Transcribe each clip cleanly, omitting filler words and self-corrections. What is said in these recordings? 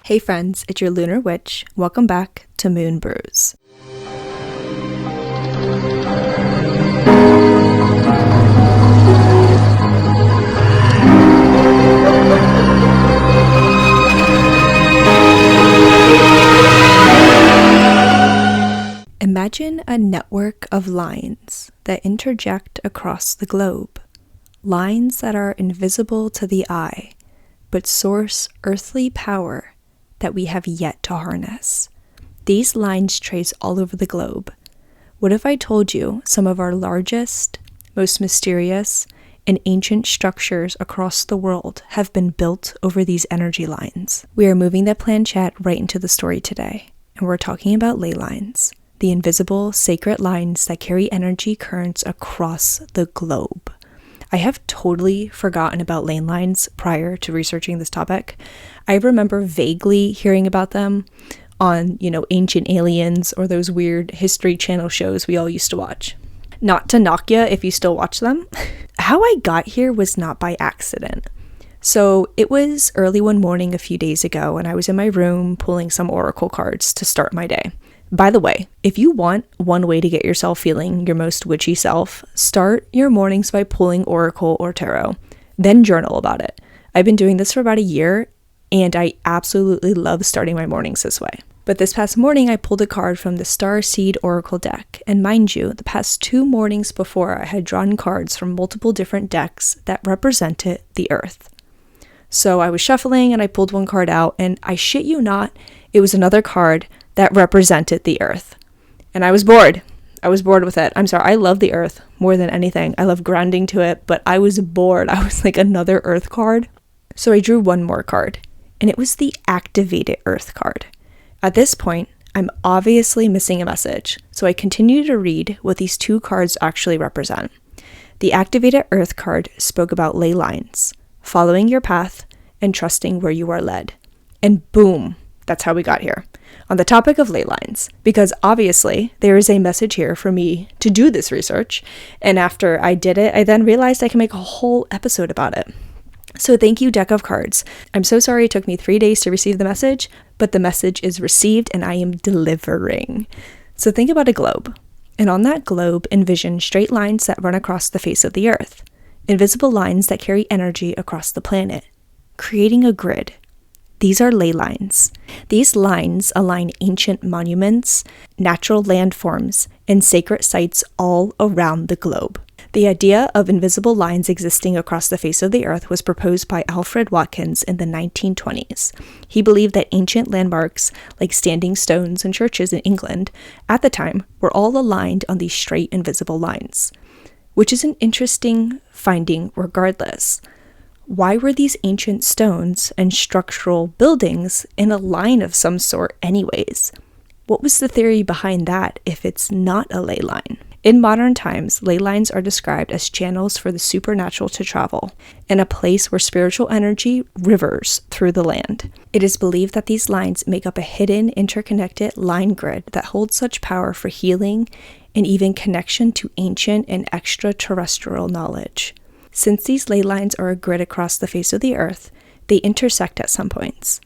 Hey friends, it's your Lunar Witch. Welcome back to Moon Brews. Imagine a network of lines that interject across the globe. Lines that are invisible to the eye, but source earthly power that we have yet to harness. These lines trace all over the globe. What if I told you some of our largest, most mysterious, and ancient structures across the world have been built over these energy lines? We are moving the planchet right into the story today, and we're talking about ley lines, the invisible, sacred lines that carry energy currents across the globe. I have totally forgotten about ley lines prior to researching this topic. I remember vaguely hearing about them on, Ancient Aliens or those weird History Channel shows we all used to watch. Not to knock ya if you still watch them. How I got here was not by accident. So it was early one morning a few days ago, and I was in my room pulling some oracle cards to start my day. By the way, if you want one way to get yourself feeling your most witchy self, start your mornings by pulling oracle or tarot, then journal about it. I've been doing this for about a year, and I absolutely love starting my mornings this way. But this past morning, I pulled a card from the Star Seed Oracle deck, and mind you, the past 2 mornings before, I had drawn cards from multiple different decks that represented the Earth. So I was shuffling, and I pulled one card out, and I shit you not, it was another card that represented the Earth. And I was bored. I was bored with it. I'm sorry, I love the Earth more than anything. I love grounding to it, but I was bored. I was like, another Earth card. So I drew one more card, and it was the Activated Earth card. At this point, I'm obviously missing a message, so I continue to read what these 2 cards actually represent. The Activated Earth card spoke about ley lines, following your path, and trusting where you are led. And boom, that's how we got here. On the topic of ley lines, because obviously there is a message here for me to do this research, and after I did it, I then realized I can make a whole episode about it. So thank you, deck of cards. I'm so sorry it took me 3 days to receive the message, but the message is received and I am delivering. So think about a globe, and on that globe, envision straight lines that run across the face of the Earth, invisible lines that carry energy across the planet, creating a grid. These are ley lines. These lines align ancient monuments, natural landforms, and sacred sites all around the globe. The idea of invisible lines existing across the face of the Earth was proposed by Alfred Watkins in the 1920s. He believed that ancient landmarks, like standing stones and churches in England, at the time, were all aligned on these straight invisible lines, which is an interesting finding regardless. Why were these ancient stones and structural buildings in a line of some sort anyways? What was the theory behind that if it's not a ley line? In modern times, ley lines are described as channels for the supernatural to travel, and a place where spiritual energy rivers through the land. It is believed that these lines make up a hidden, interconnected line grid that holds such power for healing and even connection to ancient and extraterrestrial knowledge. Since these ley lines are a grid across the face of the Earth, they intersect at some points.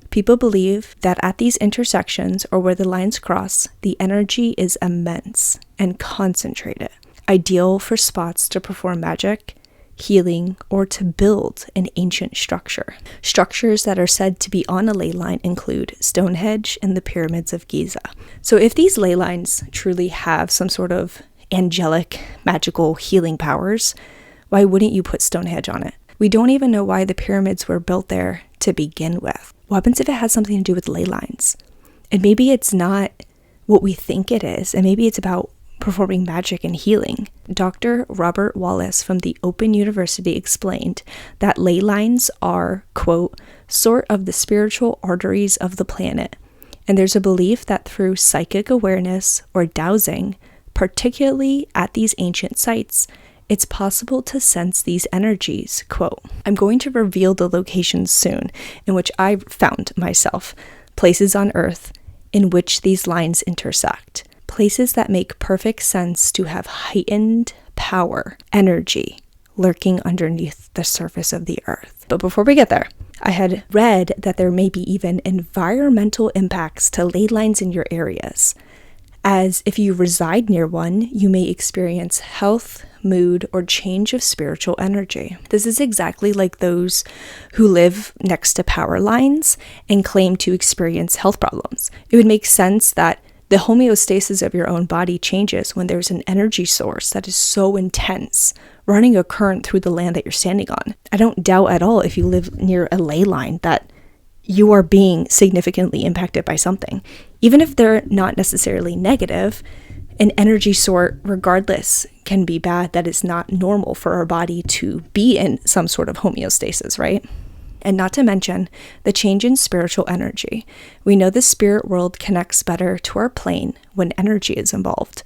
People believe that at these intersections, or where the lines cross, the energy is immense and concentrated, ideal for spots to perform magic, healing, or to build an ancient structure. Structures that are said to be on a ley line include Stonehenge and the pyramids of Giza. So if these ley lines truly have some sort of angelic, magical healing powers, why wouldn't you put Stonehenge on it? We don't even know why the pyramids were built there to begin with. What happens if it has something to do with ley lines? And maybe it's not what we think it is, and maybe it's about performing magic and healing. Dr. Robert Wallace from the Open University explained that ley lines are, quote, sort of the spiritual arteries of the planet. And there's a belief that through psychic awareness or dowsing, particularly at these ancient sites, it's possible to sense these energies. Quote, I'm going to reveal the locations soon in which I've found myself, places on Earth in which these lines intersect, places that make perfect sense to have heightened power, energy, lurking underneath the surface of the Earth. But before we get there, I had read that there may be even environmental impacts to ley lines in your areas, as if you reside near one, you may experience health, mood, or change of spiritual energy. This is exactly like those who live next to power lines and claim to experience health problems. It would make sense that the homeostasis of your own body changes when there's an energy source that is so intense, running a current through the land that you're standing on. I don't doubt at all, if you live near a ley line, that you are being significantly impacted by something. Even if they're not necessarily negative, an energy source, regardless, can be bad. That is not normal for our body to be in some sort of homeostasis, right? And not to mention the change in spiritual energy. We know the spirit world connects better to our plane when energy is involved.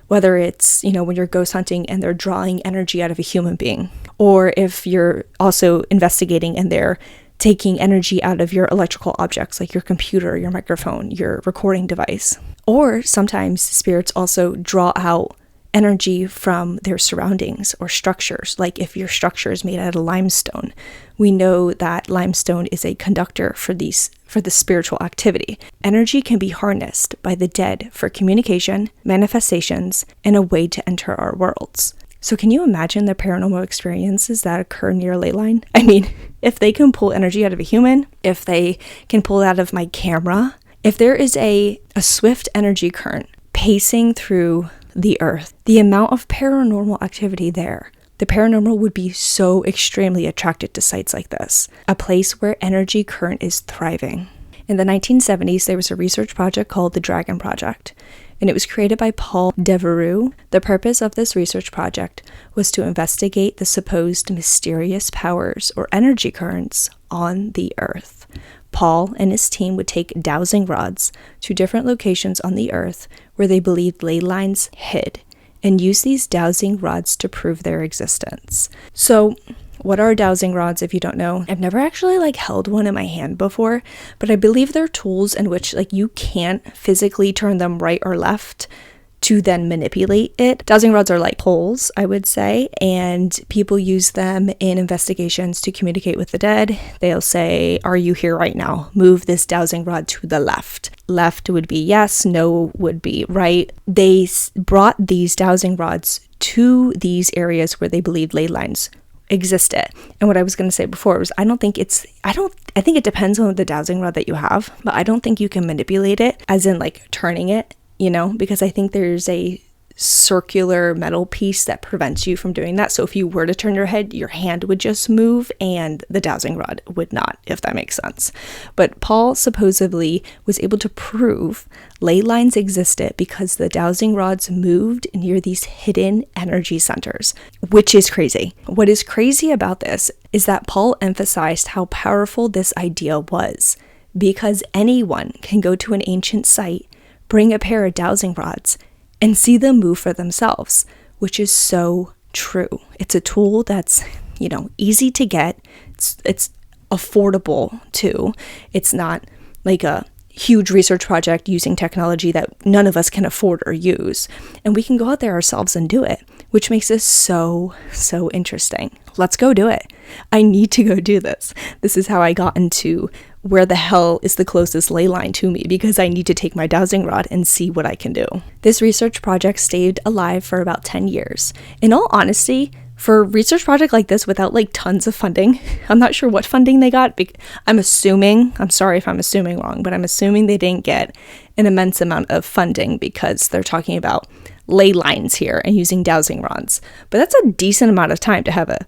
Whether it's, when you're ghost hunting and they're drawing energy out of a human being, or if you're also investigating and they're taking energy out of your electrical objects like your computer, your microphone, your recording device. Or sometimes spirits also draw out energy from their surroundings or structures, like if your structure is made out of limestone. We know that limestone is a conductor for the spiritual activity. Energy can be harnessed by the dead for communication, manifestations, and a way to enter our worlds. So can you imagine the paranormal experiences that occur near a ley line? I mean, if they can pull energy out of a human, if they can pull it out of my camera, if there is a swift energy current pacing through the earth, the amount of paranormal activity there, the paranormal would be so extremely attracted to sites like this, a place where energy current is thriving. In the 1970s, there was a research project called the Dragon Project, and it was created by Paul Devereux. The purpose of this research project was to investigate the supposed mysterious powers or energy currents on the earth. Paul and his team would take dowsing rods to different locations on the earth where they believed ley lines hid, and use these dowsing rods to prove their existence. So, what are dowsing rods, if you don't know? I've never actually held one in my hand before, but I believe they're tools in which you can't physically turn them right or left to then manipulate it. Dowsing rods are like poles, I would say, and people use them in investigations to communicate with the dead. They'll say, "Are you here right now? Move this dowsing rod to the left." Left would be yes, no would be right. They brought these dowsing rods to these areas where they believed ley lines existed. And what I was going to say before was I think it depends on the dowsing rod that you have, but I don't think you can manipulate it as in turning it, because I think there's a circular metal piece that prevents you from doing that. So if you were to turn your head, your hand would just move and the dowsing rod would not, if that makes sense. But Paul supposedly was able to prove ley lines existed because the dowsing rods moved near these hidden energy centers, which is crazy. What is crazy about this is that Paul emphasized how powerful this idea was, because anyone can go to an ancient site, bring a pair of dowsing rods, and see them move for themselves, which is so true. It's a tool that's, easy to get. It's affordable too. It's not like a huge research project using technology that none of us can afford or use. And we can go out there ourselves and do it, which makes this so interesting. Let's go do it. I need to go do this. This is how I got into where the hell is the closest ley line to me, because I need to take my dowsing rod and see what I can do. This research project stayed alive for about 10 years. In all honesty, for a research project like this without tons of funding, I'm not sure what funding they got. I'm sorry if I'm assuming wrong, but I'm assuming they didn't get an immense amount of funding because they're talking about ley lines here and using dowsing rods. But that's a decent amount of time to have a,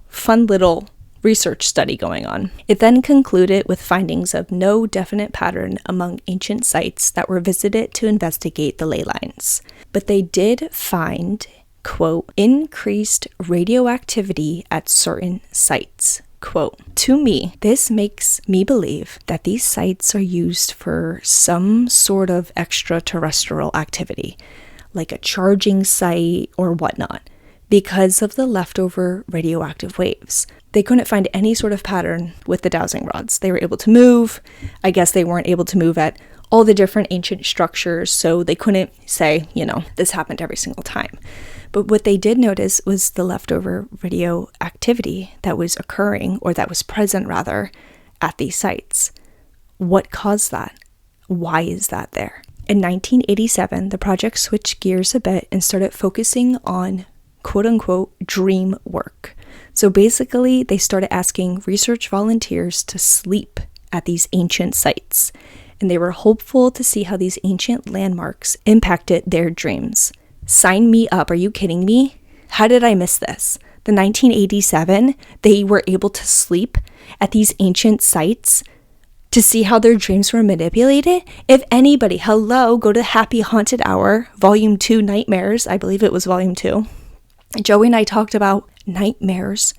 fun little research study going on. It then concluded with findings of no definite pattern among ancient sites that were visited to investigate the ley lines. But they did find, quote, increased radioactivity at certain sites. Quote, to me, this makes me believe that these sites are used for some sort of extraterrestrial activity, like a charging site or whatnot, because of the leftover radioactive waves. They couldn't find any sort of pattern with the dowsing rods. They were able to move. I guess they weren't able to move at all the different ancient structures, so they couldn't say, this happened every single time. But what they did notice was the leftover radioactivity that was occurring, or that was present rather, at these sites. What caused that? Why is that there? In 1987, the project switched gears a bit and started focusing on quote-unquote dream work. So basically, they started asking research volunteers to sleep at these ancient sites, and they were hopeful to see how these ancient landmarks impacted their dreams. Sign me up, are you kidding me? How did I miss this? The 1987, they were able to sleep at these ancient sites to see how their dreams were manipulated. If anybody, hello, go to Happy Haunted Hour, Volume 2, Nightmares. I believe it was Volume 2. Joey and I talked about nightmares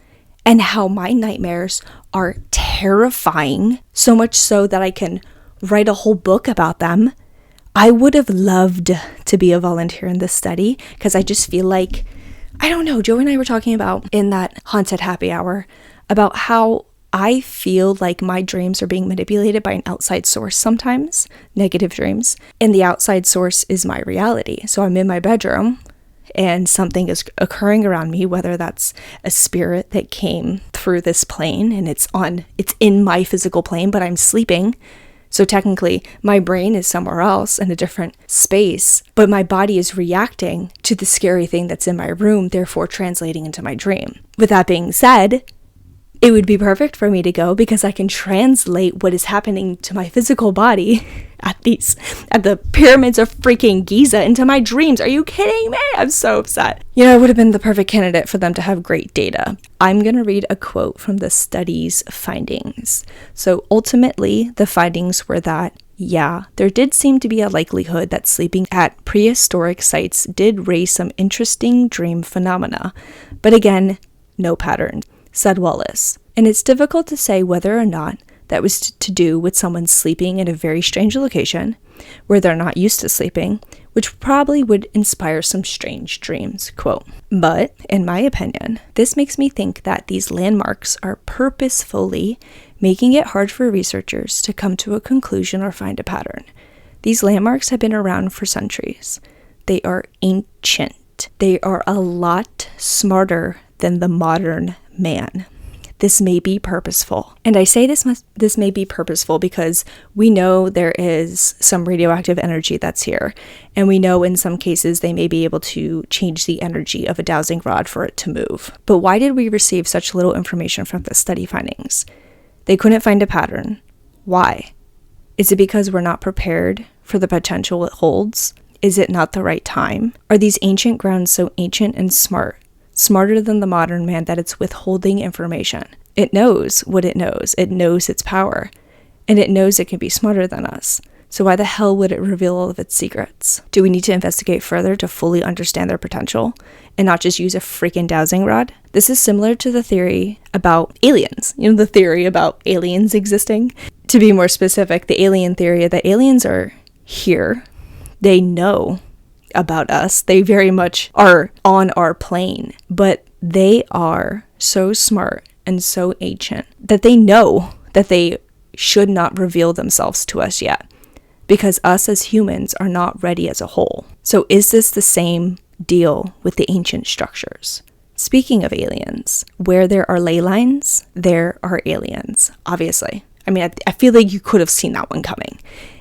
and how my nightmares are terrifying, so much so that I can write a whole book about them. I would have loved to be a volunteer in this study because I just feel like, I don't know, Joey and I were talking about in that Haunted Happy Hour about how I feel like my dreams are being manipulated by an outside source sometimes, negative dreams, and the outside source is my reality. So I'm in my bedroom and something is occurring around me, whether that's a spirit that came through this plane and it's in my physical plane, but I'm sleeping. So technically my brain is somewhere else in a different space, but my body is reacting to the scary thing that's in my room, therefore translating into my dream. With that being said, it would be perfect for me to go because I can translate what is happening to my physical body at the pyramids of freaking Giza into my dreams. Are you kidding me? I'm so upset. I would have been the perfect candidate for them to have great data. I'm going to read a quote from the study's findings. So ultimately, the findings were that, yeah, there did seem to be a likelihood that sleeping at prehistoric sites did raise some interesting dream phenomena. But again, no pattern, said Wallace. And it's difficult to say whether or not that was to do with someone sleeping in a very strange location where they're not used to sleeping, which probably would inspire some strange dreams, quote. But, in my opinion, this makes me think that these landmarks are purposefully making it hard for researchers to come to a conclusion or find a pattern. These landmarks have been around for centuries. They are ancient. They are a lot smarter than the modern man. This may be purposeful. And I say this may be purposeful because we know there is some radioactive energy that's here. And we know in some cases they may be able to change the energy of a dowsing rod for it to move. But why did we receive such little information from the study findings? They couldn't find a pattern. Why? Is it because we're not prepared for the potential it holds? Is it not the right time? Are these ancient grounds so ancient and smart? Smarter than the modern man that it's withholding information. It knows what it knows. It knows its power. And it knows it can be smarter than us. So why the hell would it reveal all of its secrets? Do we need to investigate further to fully understand their potential and not just use a freaking dowsing rod? This is similar to the theory about aliens. The theory about aliens existing. To be more specific, the alien theory that aliens are here. They know about us. They very much are on our plane, but they are so smart and so ancient that they know that they should not reveal themselves to us yet because us as humans are not ready as a whole. So is this the same deal with the ancient structures? Speaking of aliens, where there are ley lines, there are aliens, obviously. I feel like you could have seen that one coming.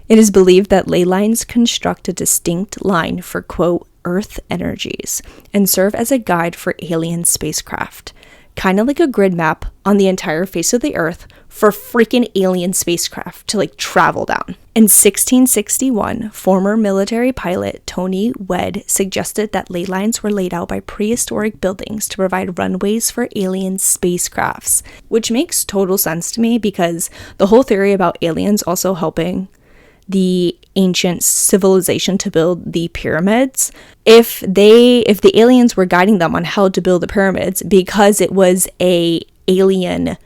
It is believed that ley lines construct a distinct line for, quote, Earth energies and serve as a guide for alien spacecraft. Kind of like a grid map on the entire face of the Earth for freaking alien spacecraft to travel down. In 1661, former military pilot Tony Wedd suggested that ley lines were laid out by prehistoric buildings to provide runways for alien spacecrafts, which makes total sense to me because the whole theory about aliens also helping the ancient civilization to build the pyramids. If the aliens were guiding them on how to build the pyramids because it was a alien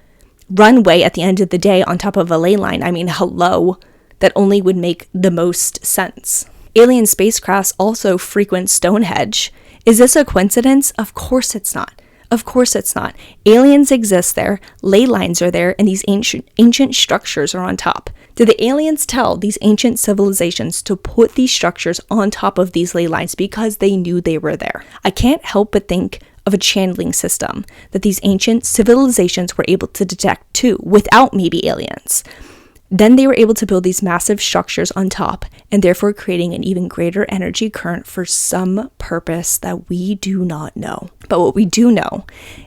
runway at the end of the day on top of a ley line, hello, that only would make the most sense. Alien spacecrafts also frequent Stonehenge. Is this a coincidence? Of course it's not. Of course it's not. Aliens exist there, ley lines are there, and these ancient structures are on top. Did the aliens tell these ancient civilizations to put these structures on top of these ley lines because they knew they were there? I can't help but think of of a channeling system that these ancient civilizations were able to detect too, without maybe aliens. Then they were able to build these massive structures on top, and therefore creating an even greater energy current for some purpose that we do not know. But what we do know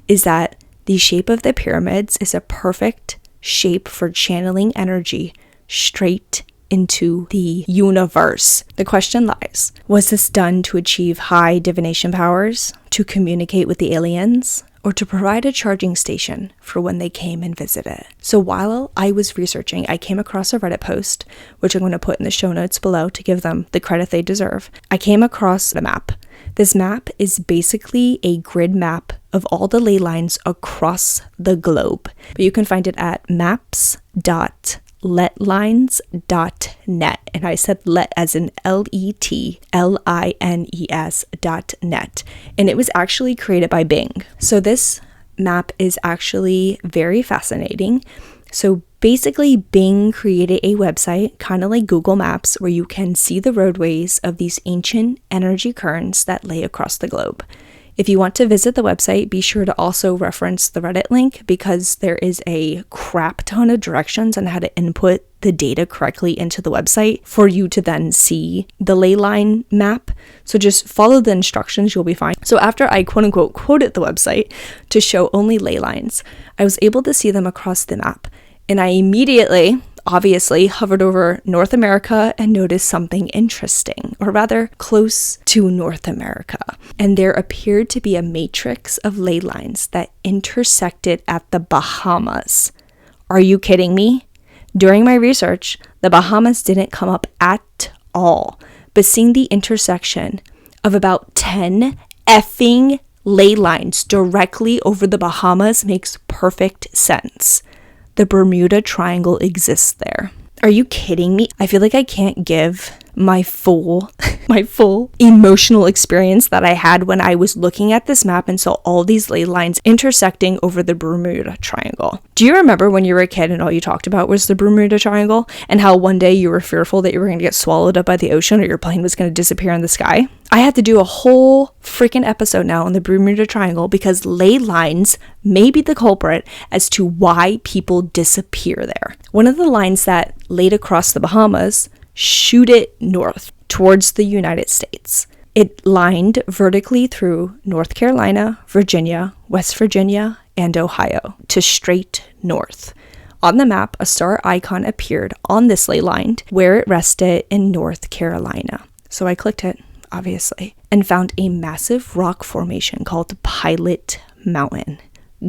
is that the shape of the pyramids is a perfect shape for channeling energy straight into the universe. The question lies, was this done to achieve high divination powers, to communicate with the aliens, or to provide a charging station for when they came and visited? So while I was researching, I came across a Reddit post, which I'm going to put in the show notes below to give them the credit they deserve. I came across a map. This map is basically a grid map of all the ley lines across the globe. But you can find it at maps.letlines.net. And I said let as in LETLINES.net. And it was actually created by Bing. So this map is actually very fascinating. So basically, Bing created a website, kind of like Google Maps, where you can see the roadways of these ancient energy currents that lay across the globe. If you want to visit the website, be sure to also reference the Reddit link because there is a crap ton of directions on how to input the data correctly into the website for you to then see the ley line map. So just follow the instructions, you'll be fine. So after I quote unquote quoted the website to show only ley lines, I was able to see them across the map. And I immediately, obviously, hovered over North America and noticed something interesting, or rather close to North America. And there appeared to be a matrix of ley lines that intersected at the Bahamas. Are you kidding me? During my research, the Bahamas didn't come up at all, but seeing the intersection of about 10 effing ley lines directly over the Bahamas makes perfect sense. The Bermuda Triangle exists there. Are you kidding me? I feel like I can't give my full emotional experience that I had when I was looking at this map and saw all these ley lines intersecting over the Bermuda Triangle. Do you remember when you were a kid and all you talked about was the Bermuda Triangle and how one day you were fearful that you were going to get swallowed up by the ocean or your plane was going to disappear in the sky? I had to do a whole freaking episode now on the Bermuda Triangle because ley lines may be the culprit as to why people disappear there. One of the lines that laid across the Bahamas shoot it north towards the United States. It lined vertically through North Carolina, Virginia, West Virginia, and Ohio to straight north. On the map, a star icon appeared on this ley line where it rested in North Carolina. So I clicked it, obviously, and found a massive rock formation called Pilot Mountain.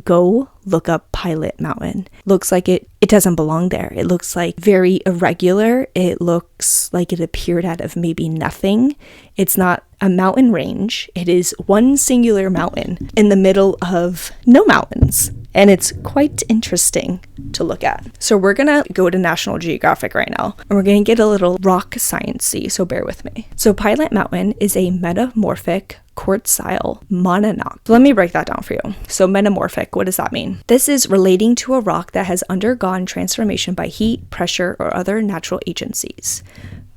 Go look up Pilot Mountain. Looks like it doesn't belong there. It looks like very irregular. It looks like it appeared out of maybe nothing. It's not a mountain range. It is one singular mountain in the middle of no mountains. And it's quite interesting to look at. So we're gonna go to National Geographic right now, and we're gonna get a little rock science-y, so bear with me. So Pilot Mountain is a metamorphic quartzile monadnock. So let me break that down for you. So metamorphic, what does that mean? This is relating to a rock that has undergone transformation by heat, pressure, or other natural agencies.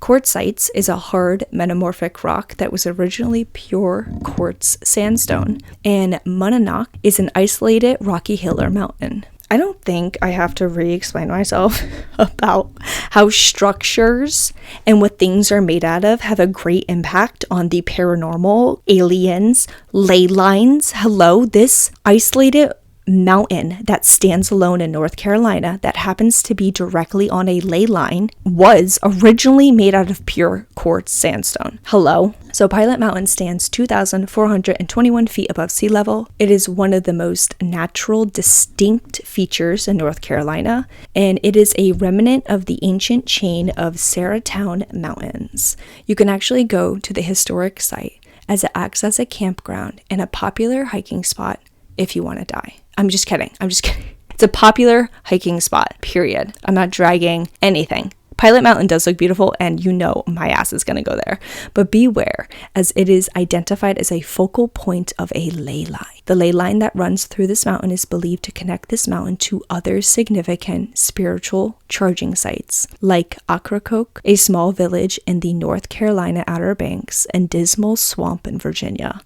Quartzite is a hard metamorphic rock that was originally pure quartz sandstone, and monadnock is an isolated rocky hill or mountain. I don't think I have to re-explain myself about how structures and what things are made out of have a great impact on the paranormal, aliens, ley lines. Hello, this isolated mountain that stands alone in North Carolina that happens to be directly on a ley line was originally made out of pure quartz sandstone. Hello? So Pilot Mountain stands 2,421 feet above sea level. It is one of the most natural, distinct features in North Carolina, and it is a remnant of the ancient chain of Saratown Mountains. You can actually go to the historic site as it acts as a campground and a popular hiking spot if you want to die. I'm just kidding. It's a popular hiking spot, period. I'm not dragging anything. Pilot Mountain does look beautiful, and you know my ass is going to go there. But beware, as it is identified as a focal point of a ley line. The ley line that runs through this mountain is believed to connect this mountain to other significant spiritual charging sites, like Ocracoke, a small village in the North Carolina Outer Banks, and Dismal Swamp in Virginia.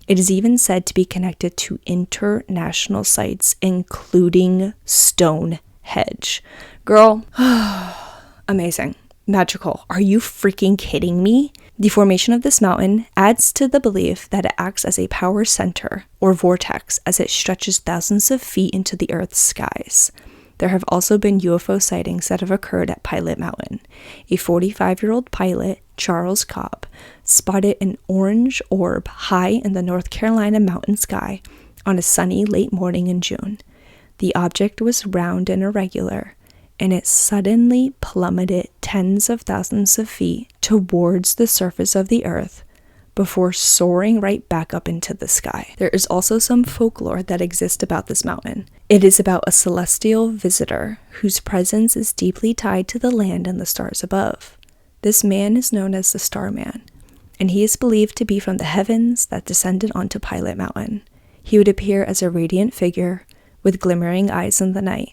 It is even said to be connected to international sites, including Stonehenge. Girl, amazing. Magical. Are you freaking kidding me? The formation of this mountain adds to the belief that it acts as a power center or vortex as it stretches thousands of feet into the Earth's skies. There have also been UFO sightings that have occurred at Pilot Mountain. A 45-year-old pilot, Charles Cobb, spotted an orange orb high in the North Carolina mountain sky on a sunny late morning in June. The object was round and irregular, and it suddenly plummeted tens of thousands of feet towards the surface of the Earth before soaring right back up into the sky. There is also some folklore that exists about this mountain. It is about a celestial visitor whose presence is deeply tied to the land and the stars above. This man is known as the Starman, and he is believed to be from the heavens that descended onto Pilot Mountain. He would appear as a radiant figure with glimmering eyes in the night,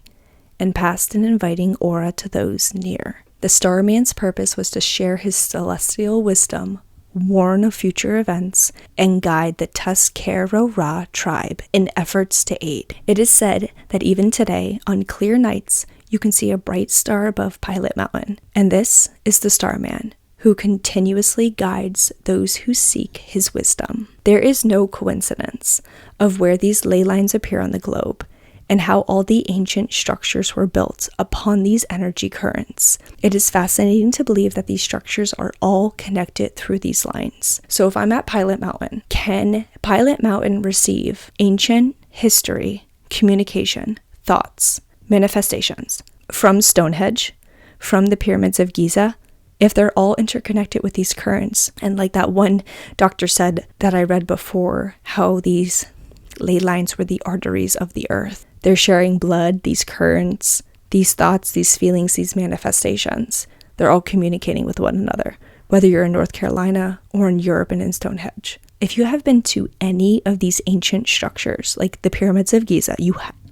and passed an inviting aura to those near. The Starman's purpose was to share his celestial wisdom, warn of future events, and guide the Tuscarora tribe in efforts to aid. It is said that even today, on clear nights, you can see a bright star above Pilot Mountain, and this is the Starman, who continuously guides those who seek his wisdom. There is no coincidence of where these ley lines appear on the globe, and how all the ancient structures were built upon these energy currents. It is fascinating to believe that these structures are all connected through these lines. So if I'm at Pilot Mountain, can Pilot Mountain receive ancient history, communication, thoughts, manifestations from Stonehenge, from the pyramids of Giza, if they're all interconnected with these currents? And like that one doctor said that I read before, how these ley lines were the arteries of the earth. They're sharing blood, these currents, these thoughts, these feelings, these manifestations. They're all communicating with one another, whether you're in North Carolina or in Europe and in Stonehenge. If you have been to any of these ancient structures, like the pyramids of Giza,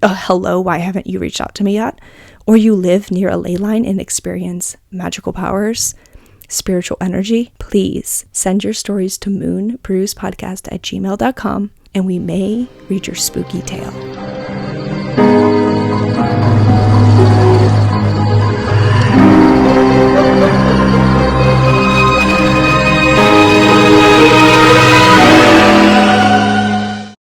hello, why haven't you reached out to me yet? Or you live near a ley line and experience magical powers, spiritual energy, please send your stories to moonbrewspodcast@gmail.com, and we may read your spooky tale.